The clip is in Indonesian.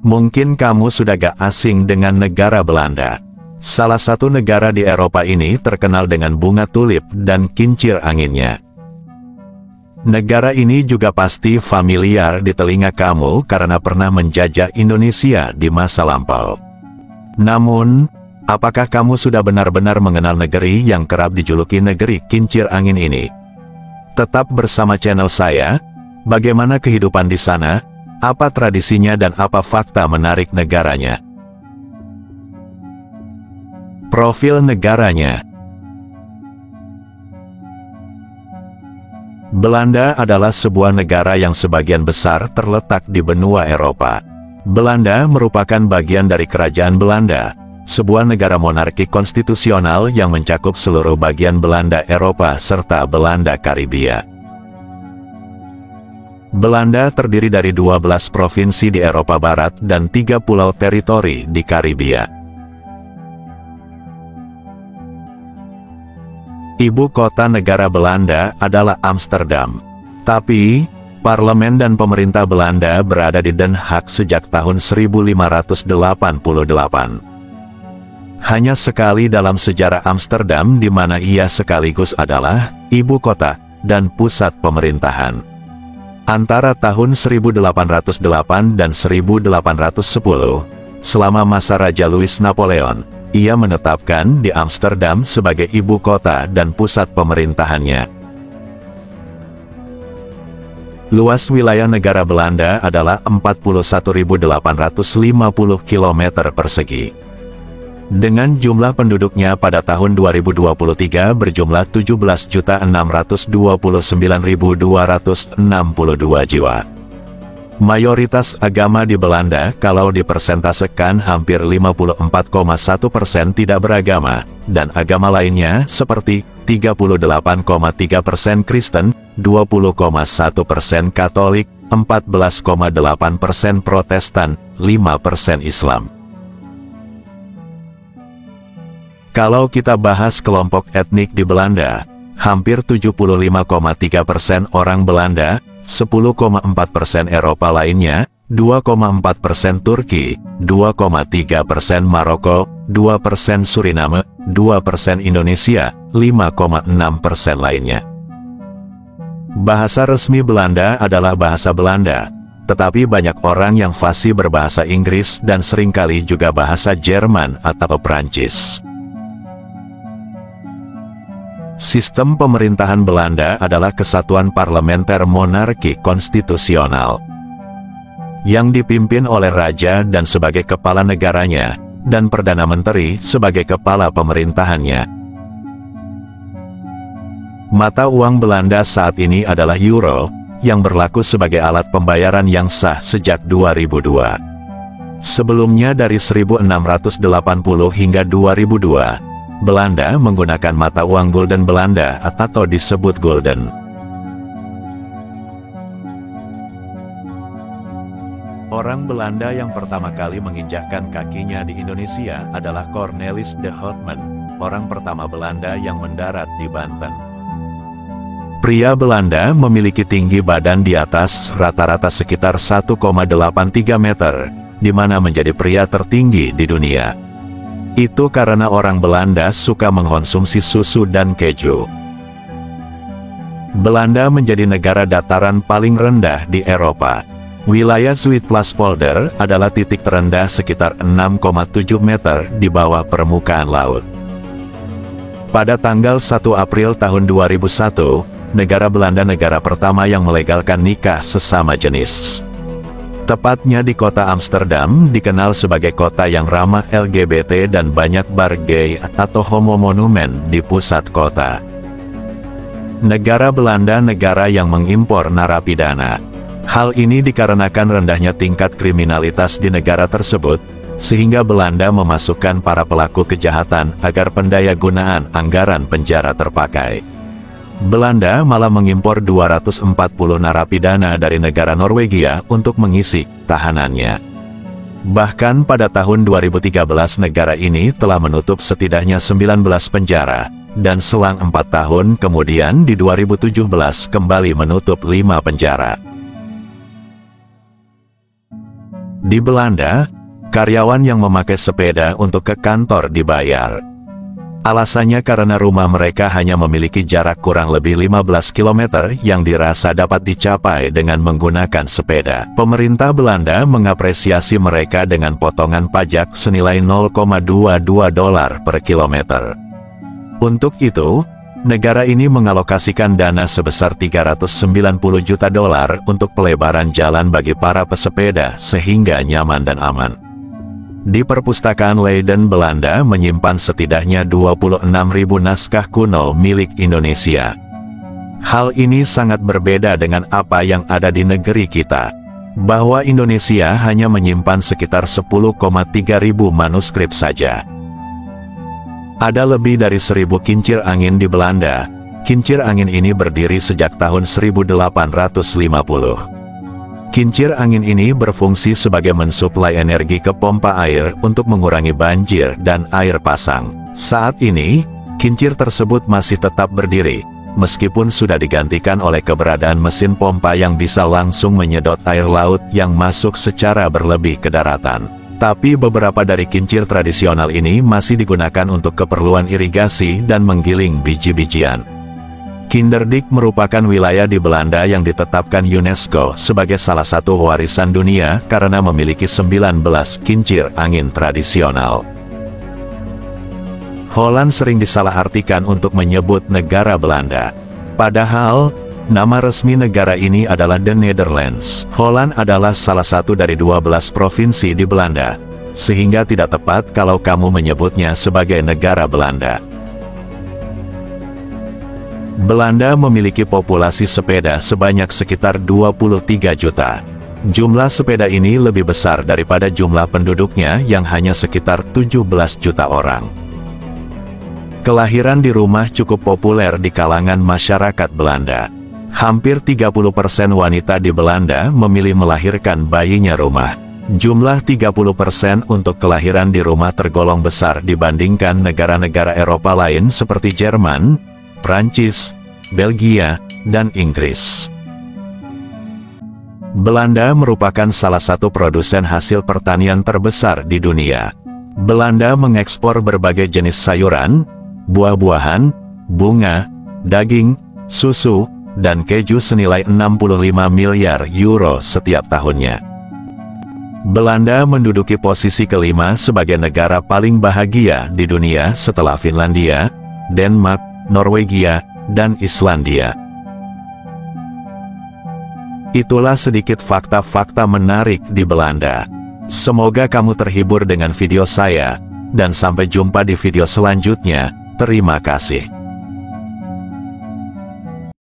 Mungkin kamu sudah gak asing dengan negara Belanda. Salah satu negara di Eropa ini terkenal dengan bunga tulip dan kincir anginnya. Negara ini juga pasti familiar di telinga kamu karena pernah menjajah Indonesia di masa lampau. Namun, apakah kamu sudah benar-benar mengenal negeri yang kerap dijuluki negeri kincir angin ini? Tetap bersama channel saya, bagaimana kehidupan di sana, apa tradisinya dan apa fakta menarik negaranya. Profil negaranya. Belanda adalah sebuah negara yang sebagian besar terletak di benua Eropa. Belanda merupakan bagian dari Kerajaan Belanda, sebuah negara monarki konstitusional yang mencakup seluruh bagian Belanda Eropa serta Belanda Karibia. Belanda terdiri dari 12 provinsi di Eropa Barat dan 3 pulau teritori di Karibia. Ibu kota negara Belanda adalah Amsterdam. Tapi, parlemen dan pemerintah Belanda berada di Den Haag sejak tahun 1588. Hanya sekali dalam sejarah Amsterdam di mana ia sekaligus adalah ibu kota dan pusat pemerintahan. Antara tahun 1808 dan 1810, selama masa Raja Louis Napoleon, ia menetapkan di Amsterdam sebagai ibu kota dan pusat pemerintahannya. Luas wilayah negara Belanda adalah 41.850 km persegi. Dengan jumlah penduduknya pada tahun 2023 berjumlah 17.629.262 jiwa. Mayoritas agama di Belanda kalau dipersentasekan hampir 54,1% tidak beragama, dan agama lainnya seperti 38,3% Kristen, 20,1% Katolik, 14,8% Protestan, 5% Islam. Kalau kita bahas kelompok etnik di Belanda, hampir 75,3% orang Belanda, 10,4% Eropa lainnya, 2,4% Turki, 2,3% Maroko, 2% Suriname, 2% Indonesia, 5,6% lainnya. Bahasa resmi Belanda adalah bahasa Belanda, tetapi banyak orang yang fasih berbahasa Inggris dan seringkali juga bahasa Jerman atau Prancis. Sistem pemerintahan Belanda adalah kesatuan parlementer monarki konstitusional yang dipimpin oleh raja dan sebagai kepala negaranya, dan perdana menteri sebagai kepala pemerintahannya. Mata uang Belanda saat ini adalah euro, yang berlaku sebagai alat pembayaran yang sah sejak 2002. Sebelumnya dari 1680 hingga 2002, Belanda menggunakan mata uang gulden Belanda atau disebut gulden. Orang Belanda yang pertama kali menginjakkan kakinya di Indonesia adalah Cornelis de Houtman, orang pertama Belanda yang mendarat di Banten. Pria Belanda memiliki tinggi badan di atas rata-rata sekitar 1,83 meter, di mana menjadi pria tertinggi di dunia. Itu karena orang Belanda suka mengkonsumsi susu dan keju. Belanda menjadi negara dataran paling rendah di Eropa. Wilayah Zuidplaspolder adalah titik terendah sekitar 6,7 meter di bawah permukaan laut. Pada tanggal 1 April tahun 2001, negara Belanda negara pertama yang melegalkan nikah sesama jenis. Tepatnya di kota Amsterdam, dikenal sebagai kota yang ramah LGBT dan banyak bar gay atau homo monumen di pusat kota. Negara Belanda negara yang mengimpor narapidana. Hal ini dikarenakan rendahnya tingkat kriminalitas di negara tersebut, sehingga Belanda memasukkan para pelaku kejahatan agar pendayagunaan anggaran penjara terpakai. Belanda malah mengimpor 240 narapidana dari negara Norwegia untuk mengisi tahanannya. Bahkan pada tahun 2013 negara ini telah menutup setidaknya 19 penjara, dan selang 4 tahun kemudian di 2017 kembali menutup 5 penjara. Di Belanda, karyawan yang memakai sepeda untuk ke kantor dibayar. Alasannya karena rumah mereka hanya memiliki jarak kurang lebih 15 km yang dirasa dapat dicapai dengan menggunakan sepeda. Pemerintah Belanda mengapresiasi mereka dengan potongan pajak senilai $0,22 per kilometer. Untuk itu, negara ini mengalokasikan dana sebesar $390 juta untuk pelebaran jalan bagi para pesepeda sehingga nyaman dan aman. Di Perpustakaan Leiden Belanda menyimpan setidaknya 26.000 naskah kuno milik Indonesia. Hal ini sangat berbeda dengan apa yang ada di negeri kita, bahwa Indonesia hanya menyimpan sekitar 10,3 ribu manuskrip saja. Ada lebih dari 1.000 kincir angin di Belanda. Kincir angin ini berdiri sejak tahun 1850. Kincir angin ini berfungsi sebagai mensuplai energi ke pompa air untuk mengurangi banjir dan air pasang. Saat ini, kincir tersebut masih tetap berdiri, meskipun sudah digantikan oleh keberadaan mesin pompa yang bisa langsung menyedot air laut yang masuk secara berlebih ke daratan. Tapi beberapa dari kincir tradisional ini masih digunakan untuk keperluan irigasi dan menggiling biji-bijian. Kinderdijk merupakan wilayah di Belanda yang ditetapkan UNESCO sebagai salah satu warisan dunia karena memiliki 19 kincir angin tradisional. Holland sering disalahartikan untuk menyebut negara Belanda. Padahal, nama resmi negara ini adalah The Netherlands. Holland adalah salah satu dari 12 provinsi di Belanda, sehingga tidak tepat kalau kamu menyebutnya sebagai negara Belanda. Belanda memiliki populasi sepeda sebanyak sekitar 23 juta. Jumlah sepeda ini lebih besar daripada jumlah penduduknya yang hanya sekitar 17 juta orang. Kelahiran di rumah cukup populer di kalangan masyarakat Belanda. Hampir 30% wanita di Belanda memilih melahirkan bayinya rumah. Jumlah 30% untuk kelahiran di rumah tergolong besar dibandingkan negara-negara Eropa lain seperti Jerman, Prancis, Belgia, dan Inggris. Belanda merupakan salah satu produsen hasil pertanian terbesar di dunia. Belanda mengekspor berbagai jenis sayuran, buah-buahan, bunga, daging, susu, dan keju senilai 65 miliar euro setiap tahunnya. Belanda menduduki posisi kelima sebagai negara paling bahagia di dunia setelah Finlandia, Denmark, Norwegia, dan Islandia. Itulah sedikit fakta-fakta menarik di Belanda. Semoga kamu terhibur dengan video saya, dan sampai jumpa di video selanjutnya. Terima kasih.